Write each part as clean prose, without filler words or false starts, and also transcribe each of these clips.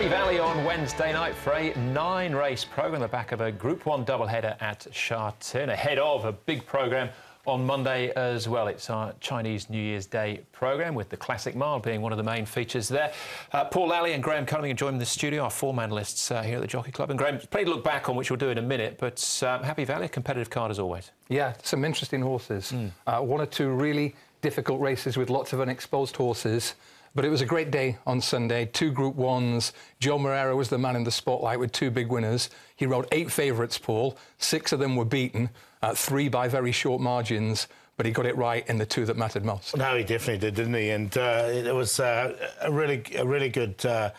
Happy Valley on Wednesday night for a 9-race programme on the back of a Group 1 doubleheader at Sha Tin, ahead of a big programme on Monday as well. It's our Chinese New Year's Day programme, with the Classic Mile being one of the main features there. Paul Lally and Graham Cunningham join me in the studio, our form analysts here at the Jockey Club. And Graham, plenty to look back on, which we'll do in a minute, but Happy Valley, a competitive card as always. Yeah, some interesting horses. One or two really difficult races with lots of unexposed horses. But it was a great day on Sunday. 2 Group 1s. Joe Moreira was the man in the spotlight with 2 big winners. He rode 8 favourites, Paul. 6 of them were beaten, 3 by very short margins. But he got it right in the 2 that mattered most. No, he definitely did, didn't he? And it was a really good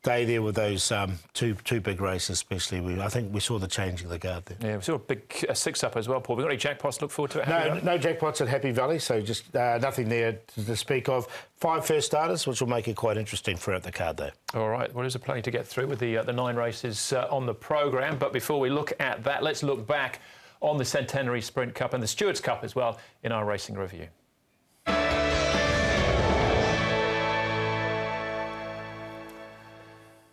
day there with those two big races, especially. I think we saw the changing of the guard there. Yeah, we saw a big 6-up as well, Paul. We've got any jackpots to look forward to at No jackpots at Happy Valley, so just nothing there to speak of. 5 first starters, which will make it quite interesting throughout the card, though. All right, well, there's a plenty to get through with the 9 races on the programme. But before we look at that, let's look back on the Centenary Sprint Cup and the Stewards Cup as well in our racing review.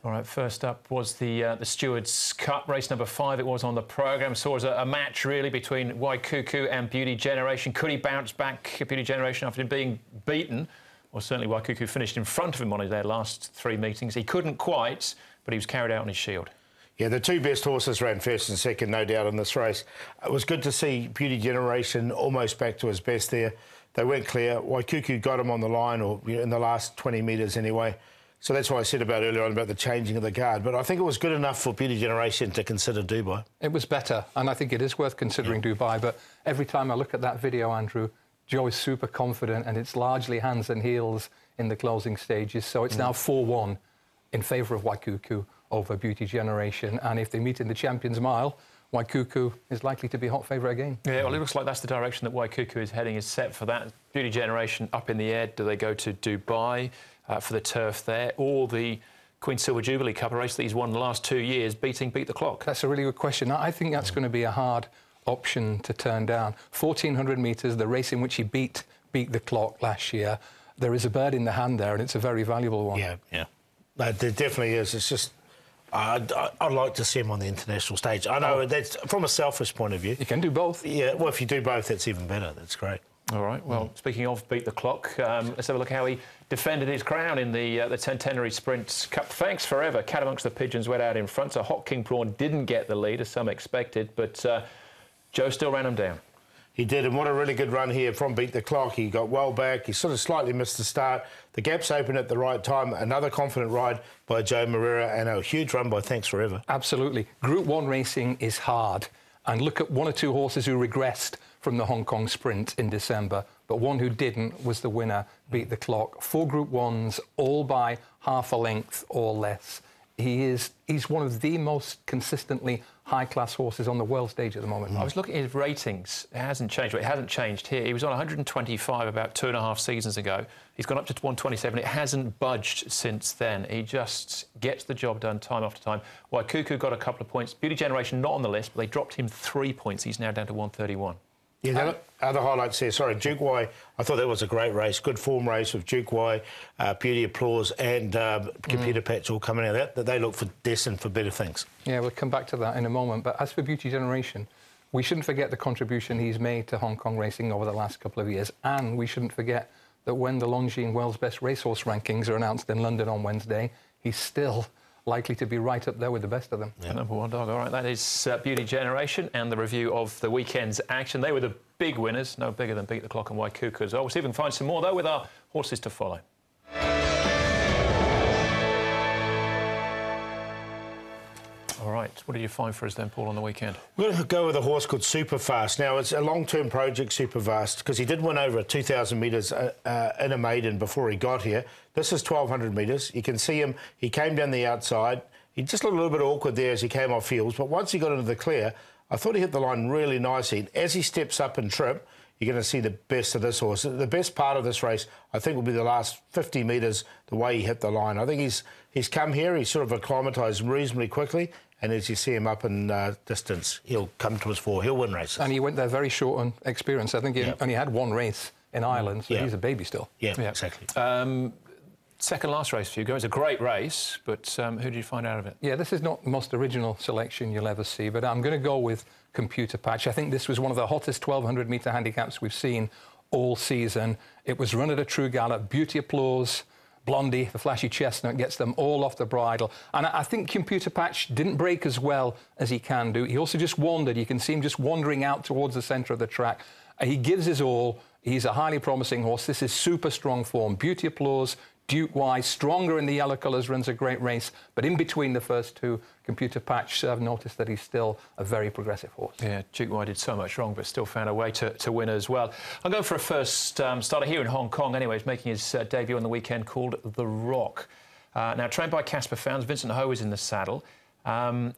All right, first up was the Stewards Cup, race number 5. It was on the programme. Saw as a match, really, between Waikuku and Beauty Generation. Could he bounce back, Beauty Generation, after being beaten? Well, certainly Waikuku finished in front of him on their last 3 meetings. He couldn't quite, but he was carried out on his shield. Yeah, the 2 best horses ran first and second, no doubt, in this race. It was good to see Beauty Generation almost back to his best there. They went clear. Waikuku got him on the line, or in the last 20 metres anyway. So that's what I said about earlier on about the changing of the guard. But I think it was good enough for Beauty Generation to consider Dubai. It was better, and I think it is worth considering Dubai. But every time I look at that video, Andrew, Joe is super confident, and it's largely hands and heels in the closing stages. So it's now 4-1 in favour of Waikuku over Beauty Generation. And if they meet in the Champions Mile, Waikuku is likely to be hot favourite again. Yeah, well, it looks like that's the direction that Waikuku is heading, is set for that. Beauty Generation up in the air. Do they go to Dubai for the turf there, or the Queen Silver Jubilee Cup, a race that he's won the last 2 years, Beat the Clock? That's a really good question. I think that's going to be a hard option to turn down. 1,400 metres, the race in which he beat the clock last year. There is a bird in the hand there, and it's a very valuable one. Yeah. There definitely is. It's just, I'd like to see him on the international stage. I know that's from a selfish point of view. You can do both. Yeah, well, if you do both, that's even better. That's great. All right, well, speaking of Beat the Clock, let's have a look how he defended his crown in the Centenary Sprint Cup. Thanks forever. Cat Amongst the Pigeons went out in front, so Hot King Prawn didn't get the lead, as some expected, but Joe still ran him down. He did, and what a really good run here from Beat the Clock. He got well back. He sort of slightly missed the start. The gaps opened at the right time. Another confident ride by Joe Moreira, and a huge run by Thanks Forever. Absolutely. Group 1 racing is hard. And look at 1 or 2 horses who regressed from the Hong Kong Sprint in December. But one who didn't was the winner, Beat the Clock. 4 Group 1s, all by half a length or less. He's one of the most consistently high-class horses on the world stage at the moment. I was looking at his ratings. It hasn't changed, but it hasn't changed here. He was on 125 about 2.5 seasons ago. He's gone up to 127. It hasn't budged since then. He just gets the job done time after time. Waikuku got a couple of points. Beauty Generation not on the list, but they dropped him 3 points. He's now down to 131. Yeah, other highlights there. Sorry, Duke Y. I thought that was a great race. Good form race with Duke Y, Beauty Applause and Computer Patch all coming out. They look destined for better things. Yeah, we'll come back to that in a moment. But as for Beauty Generation, we shouldn't forget the contribution he's made to Hong Kong racing over the last couple of years. And we shouldn't forget that when the Longines World's Best Racehorse rankings are announced in London on Wednesday, he's still likely to be right up there with the best of them. Yeah. Number 1 dog. All right, that is Beauty Generation and the review of the weekend's action. They were the big winners, no bigger than Beat the Clock and Waikuku as well. We'll see if we can find some more, though, with our horses to follow. All right, what did you find for us then, Paul, on the weekend? We're going to go with a horse called Superfast. Now, it's a long-term project, Superfast, because he did win over 2,000 metres in a maiden before he got here. This is 1,200 metres. You can see him. He came down the outside. He just looked a little bit awkward there as he came off heels, but once he got into the clear, I thought he hit the line really nicely. And as he steps up and trip, you're going to see the best of this horse. The best part of this race, I think, will be the last 50 metres, the way he hit the line. I think he's come here. He's sort of acclimatised reasonably quickly. And as you see him up in distance, he'll come to his fore. He'll win races. And he went there very short on experience. I think he only had 1 race in Ireland, so he's a baby still. Yeah, exactly. second last race for you guys. A great race, but who did you find out of it? Yeah, this is not the most original selection you'll ever see, but I'm going to go with Computer Patch. I think this was one of the hottest 1,200-metre handicaps we've seen all season. It was run at a true gallop. Beauty Applause, Blondie, the flashy chestnut, gets them all off the bridle. And I think Computer Patch didn't break as well as he can do. He also just wandered. You can see him just wandering out towards the centre of the track. He gives his all. He's a highly promising horse. This is super strong form. Beauty Applause, Duke Wise, stronger in the yellow colours, runs a great race. But in between the first two, Computer Patch, I've noticed that he's still a very progressive horse. Yeah, Duke Wise did so much wrong, but still found a way to win as well. I'm going for a first starter here in Hong Kong. Anyway, he's making his debut on the weekend, called The Rock. Now, trained by Casper Founds, Vincent Ho is in the saddle.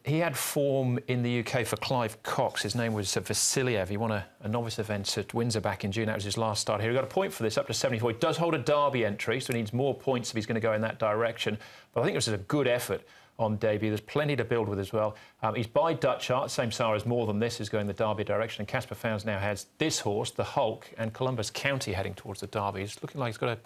He had form in the UK for Clive Cox. His name was Vasiliev. He won a novice event at Windsor back in June. That was his last start here. He got a point for this, up to 74. He does hold a Derby entry, so he needs more points if he's going to go in that direction. But I think this is a good effort on debut. There's plenty to build with as well. He's by Dutch Art. Same sire as More Than This is going the Derby direction. And Casper Founds now has this horse, the Hulk, and Columbus County heading towards the Derby. He's looking like he's got a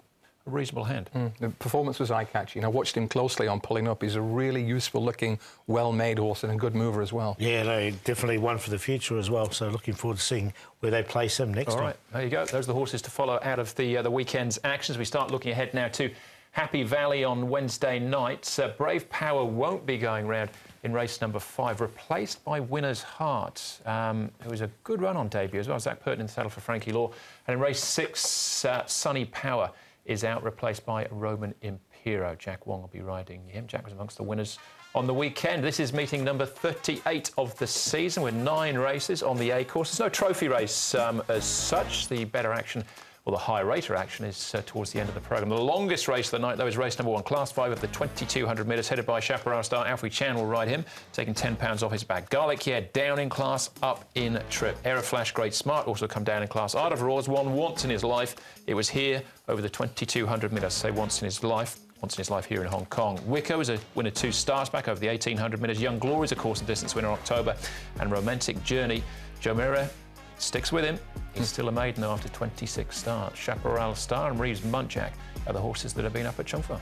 reasonable hand. The performance was eye-catching. I watched him closely on Pulling Up. He's a really useful-looking, well-made horse and a good mover as well. Yeah, no, definitely one for the future as well. So looking forward to seeing where they place him next time. All right, there you go. Those are the horses to follow out of the weekend's actions. We start looking ahead now to Happy Valley on Wednesday night. Brave Power won't be going round in race number 5, replaced by Winner's Heart, who was a good run on debut as well. Zach Purton in the saddle for Frankie Law. And in race 6, Sunny Power is out, replaced by Roman Impero. Jack Wong will be riding him. Jack was amongst the winners on the weekend. This is meeting number 38 of the season with 9 races on the A course. There's no trophy race as such. The better action, or the high rater action, is towards the end of the programme. The longest race of the night, though, is race number 1, Class 5 of the 2,200 metres, headed by Chaparral star Alfie Chan will ride him, taking £10 off his back. Garlic, yeah, down in class, up in trip. Aeroflash, Great Smart, also come down in class. Art of Roars won once in his life. It was here over the 2,200 metres, say once in his life. Once in his life here in Hong Kong. Wicker was a winner 2 stars back over the 1,800 metres. Young Glory is a course and distance winner in October. And Romantic Journey, Joe Mira sticks with him. He's still a maiden after 26 starts. Chaparral Star and Reeves Muntjac are the horses that have been up at Chung Fa.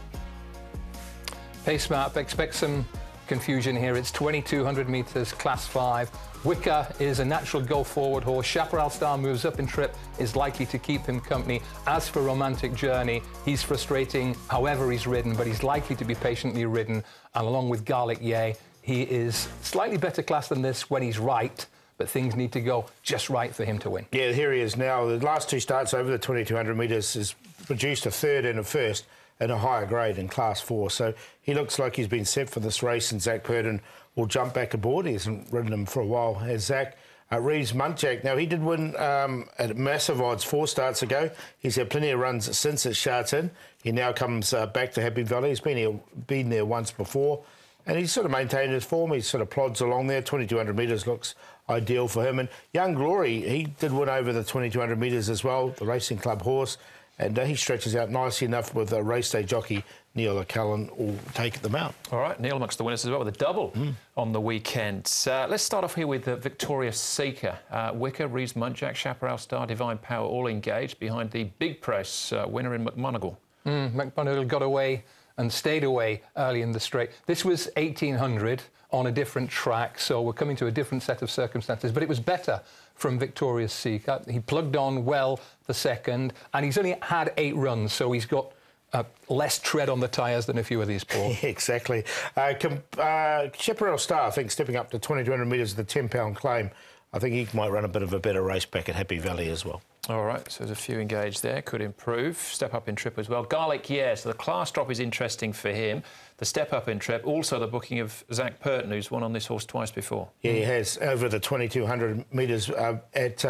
Pace map, expect some confusion here. It's 2,200 metres, Class 5. Wicker is a natural go-forward horse. Chaparral Star moves up in trip, is likely to keep him company. As for Romantic Journey, he's frustrating however he's ridden, but he's likely to be patiently ridden. And along with Garlic Yay, he is slightly better class than this when he's right, but things need to go just right for him to win. Yeah, here he is now. The last 2 starts over the 2,200 metres has produced a 3rd and a 1st and a higher grade in Class 4. So he looks like he's been set for this race, and Zach Purton will jump back aboard. He hasn't ridden him for a while, has Zach. Reeves Muntjac, now he did win at massive odds 4 starts ago. He's had plenty of runs since at Sha Tin. He now comes back to Happy Valley. He's been there once before, and he's sort of maintained his form. He sort of plods along there. 2,200 metres looks ideal for him. And Young Glory, he did win over the 2,200 metres as well, the Racing Club horse, and he stretches out nicely enough with race day jockey Neil O'Callaghan will take them out. All right, Neil amongst the winners as well with a double on the weekend. Let's start off here with Victorious Seeker. Wicker, Reeves Muntjac, Chaparral Star, Divine Power all engaged behind the big press winner in McMonagle. McMonagle got away and stayed away early in the straight. This was 1,800 on a different track, so we're coming to a different set of circumstances, but it was better from Victorious Seeker. He plugged on well the second, and he's only had 8 runs, so he's got less tread on the tyres than a few of these, Paul. Exactly. Chaparral Star, I think, stepping up to 2,200 metres with a £10 claim. I think he might run a bit of a better race back at Happy Valley as well. All right, so there's a few engaged there, could improve. Step up in trip as well. Garlic, yeah, so the class drop is interesting for him. The step up in trip, also the booking of Zach Purton, who's won on this horse twice before. Yeah, he has, over the 2,200 metres at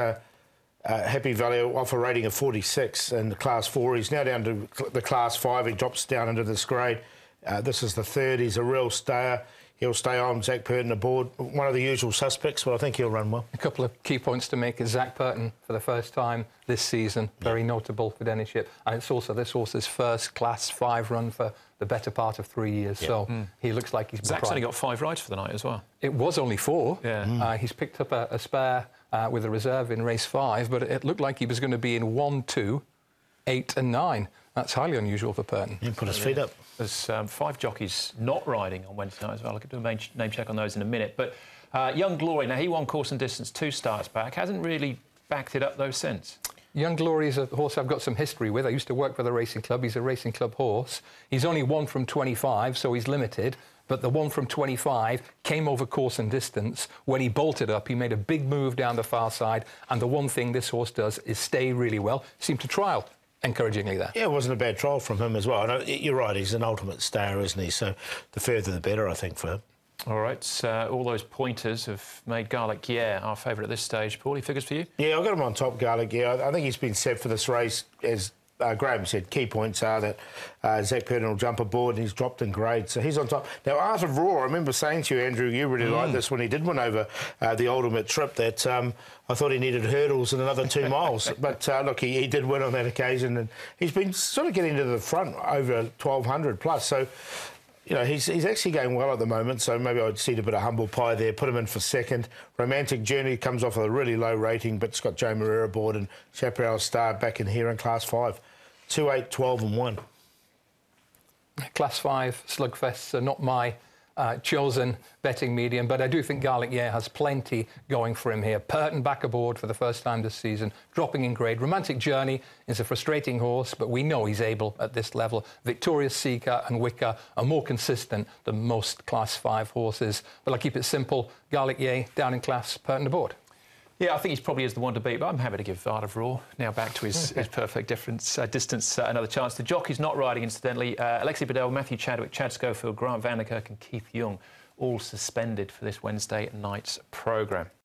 Happy Valley, off a rating of 46 in the Class 4. He's now down to the Class 5. He drops down into this grade. This is the 3rd. He's a real stayer. He'll stay on. Zach Purton aboard. One of the usual suspects, but I think he'll run well. A couple of key points to make is Zach Purton for the first time this season. Very notable for Deniship. And it's also this horse's first Class 5 run for the better part of 3 years. Yeah. So he looks like he's... Zach's only got 5 rides for the night as well. It was only 4. Yeah. He's picked up a spare with a reserve in race 5, but it looked like he was going to be in 1, 2, 8 and 9. That's highly unusual for Purton. He put his feet up. There's 5 jockeys not riding on Wednesday night as well. I'll do a name check on those in a minute. But Young Glory, now he won course and distance 2 starts back, hasn't really backed it up though since. Young Glory is a horse I've got some history with. I used to work for the racing club. He's a racing club horse. He's only 1 from 25, so he's limited. But the 1 from 25 came over course and distance. When he bolted up, he made a big move down the far side. And the one thing this horse does is stay really well. Seemed to trial encouragingly there. Yeah, it wasn't a bad trial from him as well. And you're right, he's an ultimate star, isn't he? So the further the better, I think, for him. All right, all those pointers have made Garlic Yeah our favourite at this stage. Paul, he figures for you? Yeah, I've got him on top, Garlic. Yeah, I think he's been set for this race. As Graham said, key points are that Zach Purton will jump aboard and he's dropped in grade, so he's on top. Now, Art of Raw, I remember saying to you, Andrew, you really liked this when he did win over the ultimate trip, that I thought he needed hurdles and another 2 miles. But look, he did win on that occasion, and he's been sort of getting to the front over 1,200 plus. So, you know, he's actually going well at the moment, so maybe I'd see a bit of humble pie there, put him in for second. Romantic Journey comes off with a really low rating, but it's got Joe Moreira aboard and Chaparral Star back in here in Class 5. 2, 8, 12 and 1. Class 5 slugfests are not my chosen betting medium, but I do think Garlic Yeah has plenty going for him here. Purton back aboard for the first time this season, dropping in grade. Romantic Journey is a frustrating horse, but we know he's able at this level. Victorious Seeker and Wicker are more consistent than most Class 5 horses. But I'll keep it simple. Garlic Yeah down in class, Purton aboard. Yeah, I think he's probably is the one to beat, but I'm happy to give Art of Raw now back to his perfect distance another chance. The jockeys not riding, incidentally, Alexi Bedell, Matthew Chadwick, Chad Schofield, Grant Vanderkirk and Keith Young, all suspended for this Wednesday night's programme.